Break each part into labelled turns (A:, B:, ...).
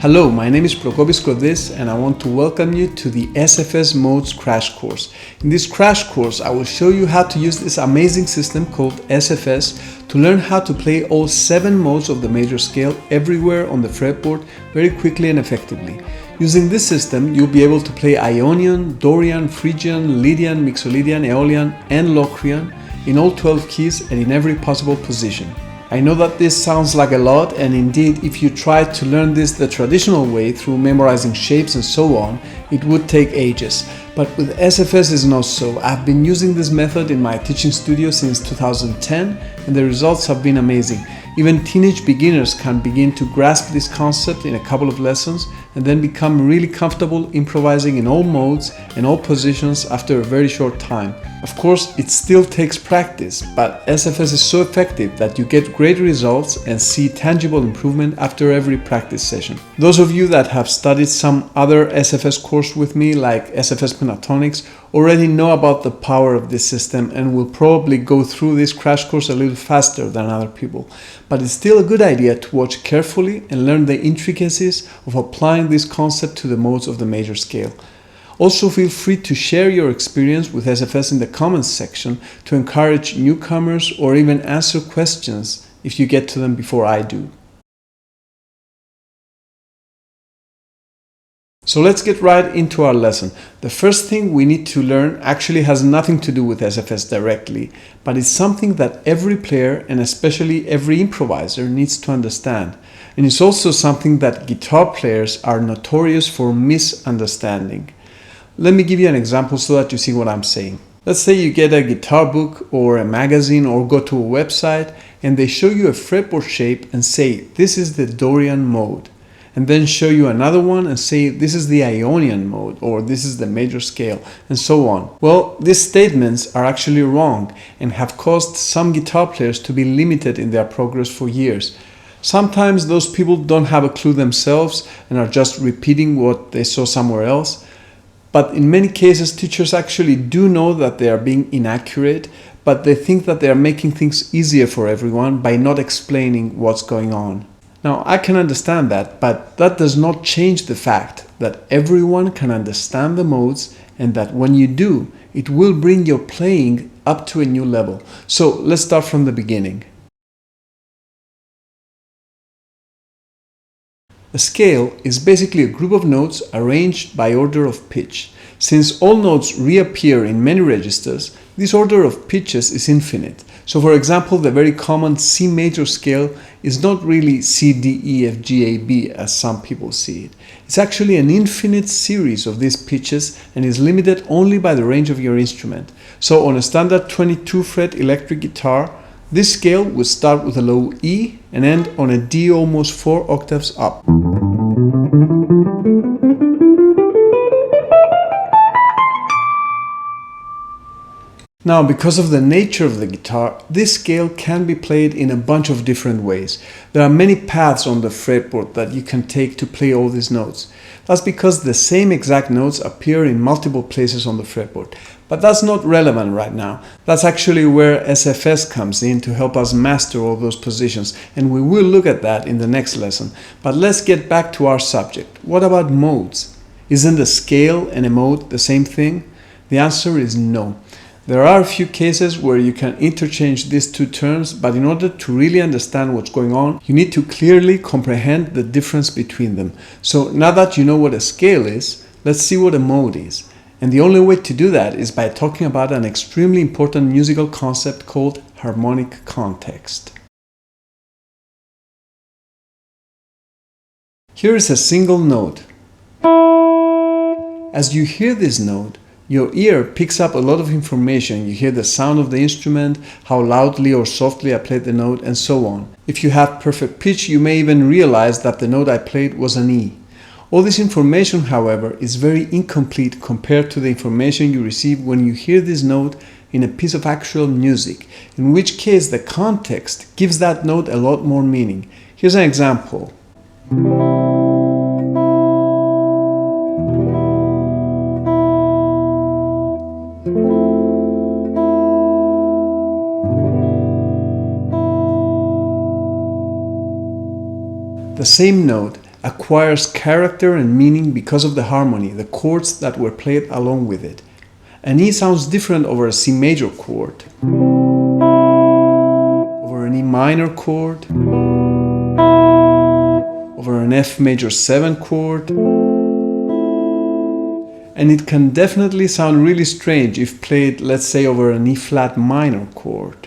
A: Hello, my name is Prokopis Skordis and I want to welcome you to the SFS Modes Crash Course. In this crash course, I will show you how to use this amazing system called SFS to learn how to play all 7 modes of the major scale everywhere on the fretboard very quickly and effectively. Using this system, you'll be able to play Ionian, Dorian, Phrygian, Lydian, Mixolydian, Aeolian and Locrian in all 12 keys and in every possible position. I know that this sounds like a lot, and indeed if you tried to learn this the traditional way through memorizing shapes and so on, it would take ages. But with SFS it's not so. I've been using this method in my teaching studio since 2010 and the results have been amazing. Even teenage beginners can begin to grasp this concept in a couple of lessons and then become really comfortable improvising in all modes and all positions after a very short time. Of course, it still takes practice, but SFS is so effective that you get great results and see tangible improvement after every practice session. Those of you that have studied some other SFS course with me, like SFS Pentatonics, already know about the power of this system and will probably go through this crash course a little faster than other people. But it's still a good idea to watch carefully and learn the intricacies of applying this concept to the modes of the major scale. Also, feel free to share your experience with SFS in the comments section to encourage newcomers or even answer questions if you get to them before I do. So let's get right into our lesson. The first thing we need to learn actually has nothing to do with SFS directly, but it's something that every player and especially every improviser needs to understand. And it's also something that guitar players are notorious for misunderstanding. Let me give you an example so that you see what I'm saying. Let's say you get a guitar book or a magazine or go to a website and they show you a fretboard shape and say this is the Dorian mode, and then show you another one and say this is the Ionian mode or this is the major scale and so on. Well, these statements are actually wrong and have caused some guitar players to be limited in their progress for years. Sometimes those people don't have a clue themselves and are just repeating what they saw somewhere else. But in many cases, teachers actually do know that they are being inaccurate, but they think that they are making things easier for everyone by not explaining what's going on. Now, I can understand that, but that does not change the fact that everyone can understand the modes and that when you do, it will bring your playing up to a new level. So let's start from the beginning. A scale is basically a group of notes arranged by order of pitch. Since all notes reappear in many registers, this order of pitches is infinite. So for example, the very common C major scale is not really C, D, E, F, G, A, B as some people see it. It's actually an infinite series of these pitches and is limited only by the range of your instrument. So on a standard 22 fret electric guitar, this scale would start with a low E and end on a D almost 4 octaves up. Now, because of the nature of the guitar, this scale can be played in a bunch of different ways. There are many paths on the fretboard that you can take to play all these notes. That's because the same exact notes appear in multiple places on the fretboard. But that's not relevant right now. That's actually where SFS comes in to help us master all those positions, and we will look at that in the next lesson. But let's get back to our subject. What about modes? Isn't a scale and a mode the same thing? The answer is no. There are a few cases where you can interchange these two terms, but in order to really understand what's going on, you need to clearly comprehend the difference between them. So now that you know what a scale is, let's see what a mode is. And the only way to do that is by talking about an extremely important musical concept called harmonic context. Here is a single note. As you hear this note, your ear picks up a lot of information. You hear the sound of the instrument, how loudly or softly I played the note, and so on. If you have perfect pitch, you may even realize that the note I played was an E. All this information, however, is very incomplete compared to the information you receive when you hear this note in a piece of actual music, in which case the context gives that note a lot more meaning. Here's an example. The same note acquires character and meaning because of the harmony, the chords that were played along with it. An E sounds different over a C major chord, over an E minor chord, over an F major 7 chord, and it can definitely sound really strange if played, let's say, over an E flat minor chord.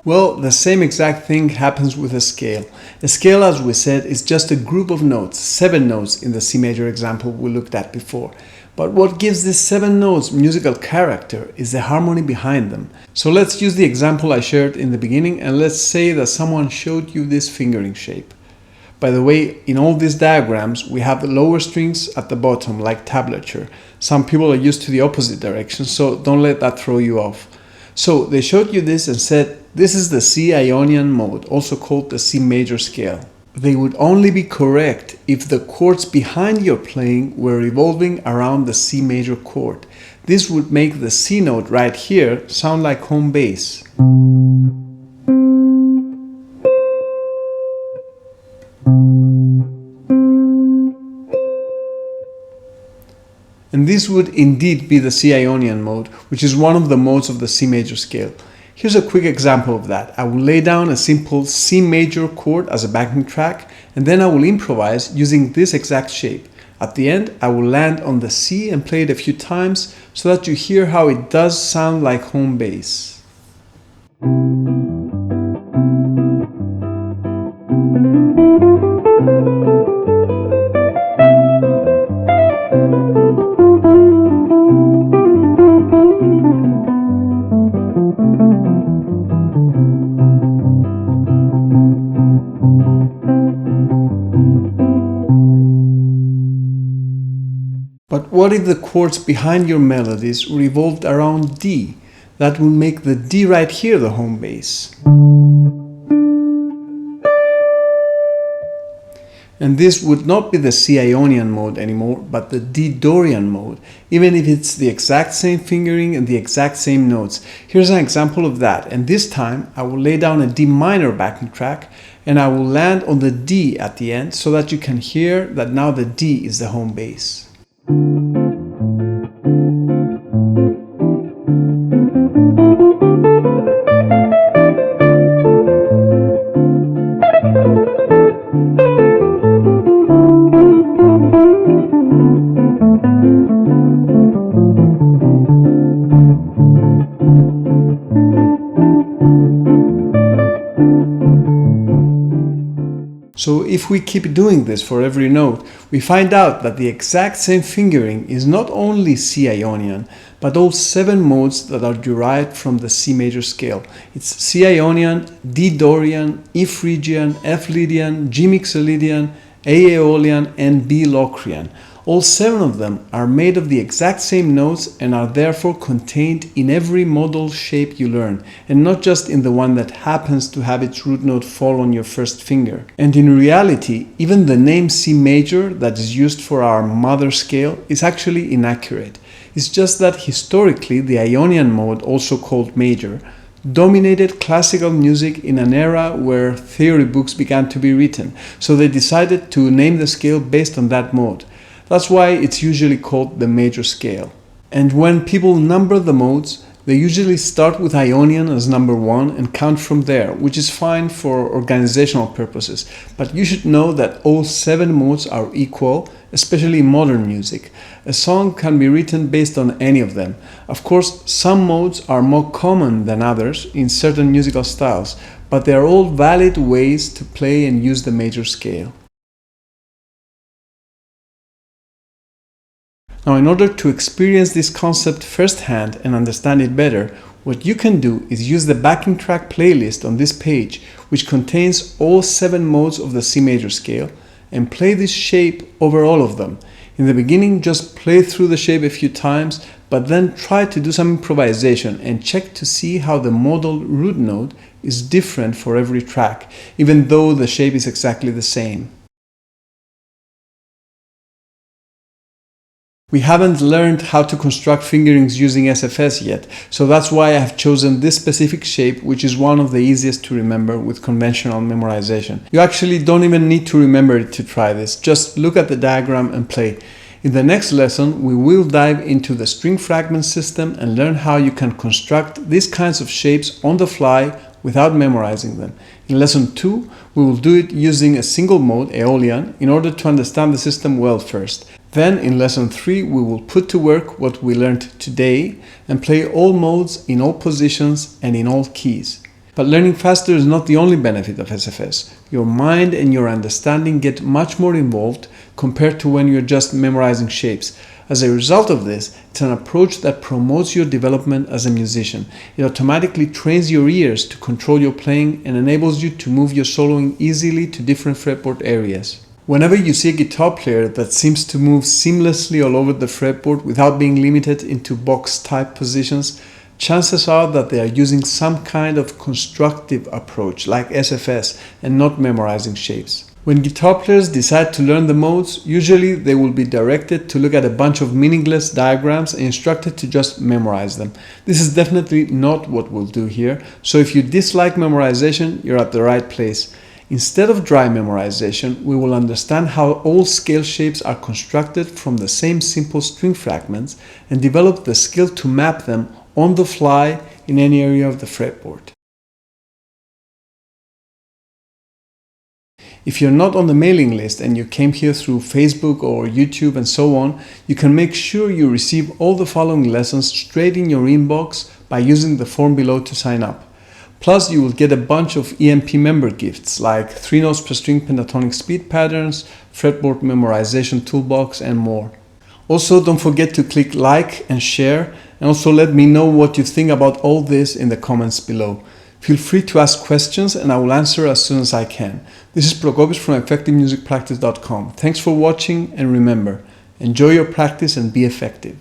A: Well, the same exact thing happens with a scale. A scale, as we said, is just a group of notes, 7 notes in the C major example we looked at before. But what gives these 7 notes musical character is the harmony behind them. So let's use the example I shared in the beginning, and let's say that someone showed you this fingering shape. By the way, in all these diagrams, we have the lower strings at the bottom, like tablature. Some people are used to the opposite direction, so don't let that throw you off. So they showed you this and said, this is the C Ionian mode, also called the C major scale. They would only be correct if the chords behind your playing were revolving around the C major chord. This would make the C note right here sound like home bass. And this would indeed be the C Ionian mode, which is one of the modes of the C major scale. Here's a quick example of that. I will lay down a simple C major chord as a backing track, and then I will improvise using this exact shape. At the end, I will land on the C and play it a few times so that you hear how it does sound like home bass. But what if the chords behind your melodies revolved around D? That will make the D right here the home bass. And this would not be the C Ionian mode anymore, but the D Dorian mode, even if it's the exact same fingering and the exact same notes. Here's an example of that, and this time I will lay down a D minor backing track and I will land on the D at the end so that you can hear that now the D is the home bass. So if we keep doing this for every note, we find out that the exact same fingering is not only C Ionian, but all 7 modes that are derived from the C major scale. It's C Ionian, D Dorian, E Phrygian, F Lydian, G Mixolydian, A Aeolian, and B Locrian. All 7 of them are made of the exact same notes and are therefore contained in every modal shape you learn, and not just in the one that happens to have its root note fall on your first finger. And in reality, even the name C major that is used for our mother scale is actually inaccurate. It's just that historically the Ionian mode, also called major, dominated classical music in an era where theory books began to be written, so they decided to name the scale based on that mode. That's why it's usually called the major scale. And when people number the modes, they usually start with Ionian as number 1 and count from there, which is fine for organizational purposes. But you should know that all 7 modes are equal, especially in modern music. A song can be written based on any of them. Of course, some modes are more common than others in certain musical styles, but they are all valid ways to play and use the major scale. Now, in order to experience this concept firsthand and understand it better, what you can do is use the backing track playlist on this page, which contains all 7 modes of the C major scale, and play this shape over all of them. In the beginning, just play through the shape a few times, but then try to do some improvisation and check to see how the modal root note is different for every track, even though the shape is exactly the same. We haven't learned how to construct fingerings using SFS yet, so that's why I have chosen this specific shape, which is one of the easiest to remember with conventional memorization. You actually don't even need to remember it to try this, just look at the diagram and play. In the next lesson, we will dive into the string fragment system and learn how you can construct these kinds of shapes on the fly without memorizing them. In lesson 2, we will do it using a single mode, Aeolian, in order to understand the system well first. Then in lesson 3, we will put to work what we learned today and play all modes in all positions and in all keys. But learning faster is not the only benefit of SFS. Your mind and your understanding get much more involved compared to when you're just memorizing shapes. As a result of this, it's an approach that promotes your development as a musician. It automatically trains your ears to control your playing and enables you to move your soloing easily to different fretboard areas. Whenever you see a guitar player that seems to move seamlessly all over the fretboard without being limited into box-type positions, chances are that they are using some kind of constructive approach like SFS and not memorizing shapes. When guitar players decide to learn the modes, usually they will be directed to look at a bunch of meaningless diagrams and instructed to just memorize them. This is definitely not what we'll do here, so if you dislike memorization, you're at the right place. Instead of dry memorization, we will understand how all scale shapes are constructed from the same simple string fragments and develop the skill to map them on the fly in any area of the fretboard. If you're not on the mailing list and you came here through Facebook or YouTube and so on, you can make sure you receive all the following lessons straight in your inbox by using the form below to sign up. Plus, you will get a bunch of EMP member gifts like 3 notes per string pentatonic speed patterns, fretboard memorization toolbox, and more. Also, don't forget to click like and share, and also let me know what you think about all this in the comments below. Feel free to ask questions and I will answer as soon as I can. This is Prokopis from EffectiveMusicPractice.com. Thanks for watching and remember, enjoy your practice and be effective.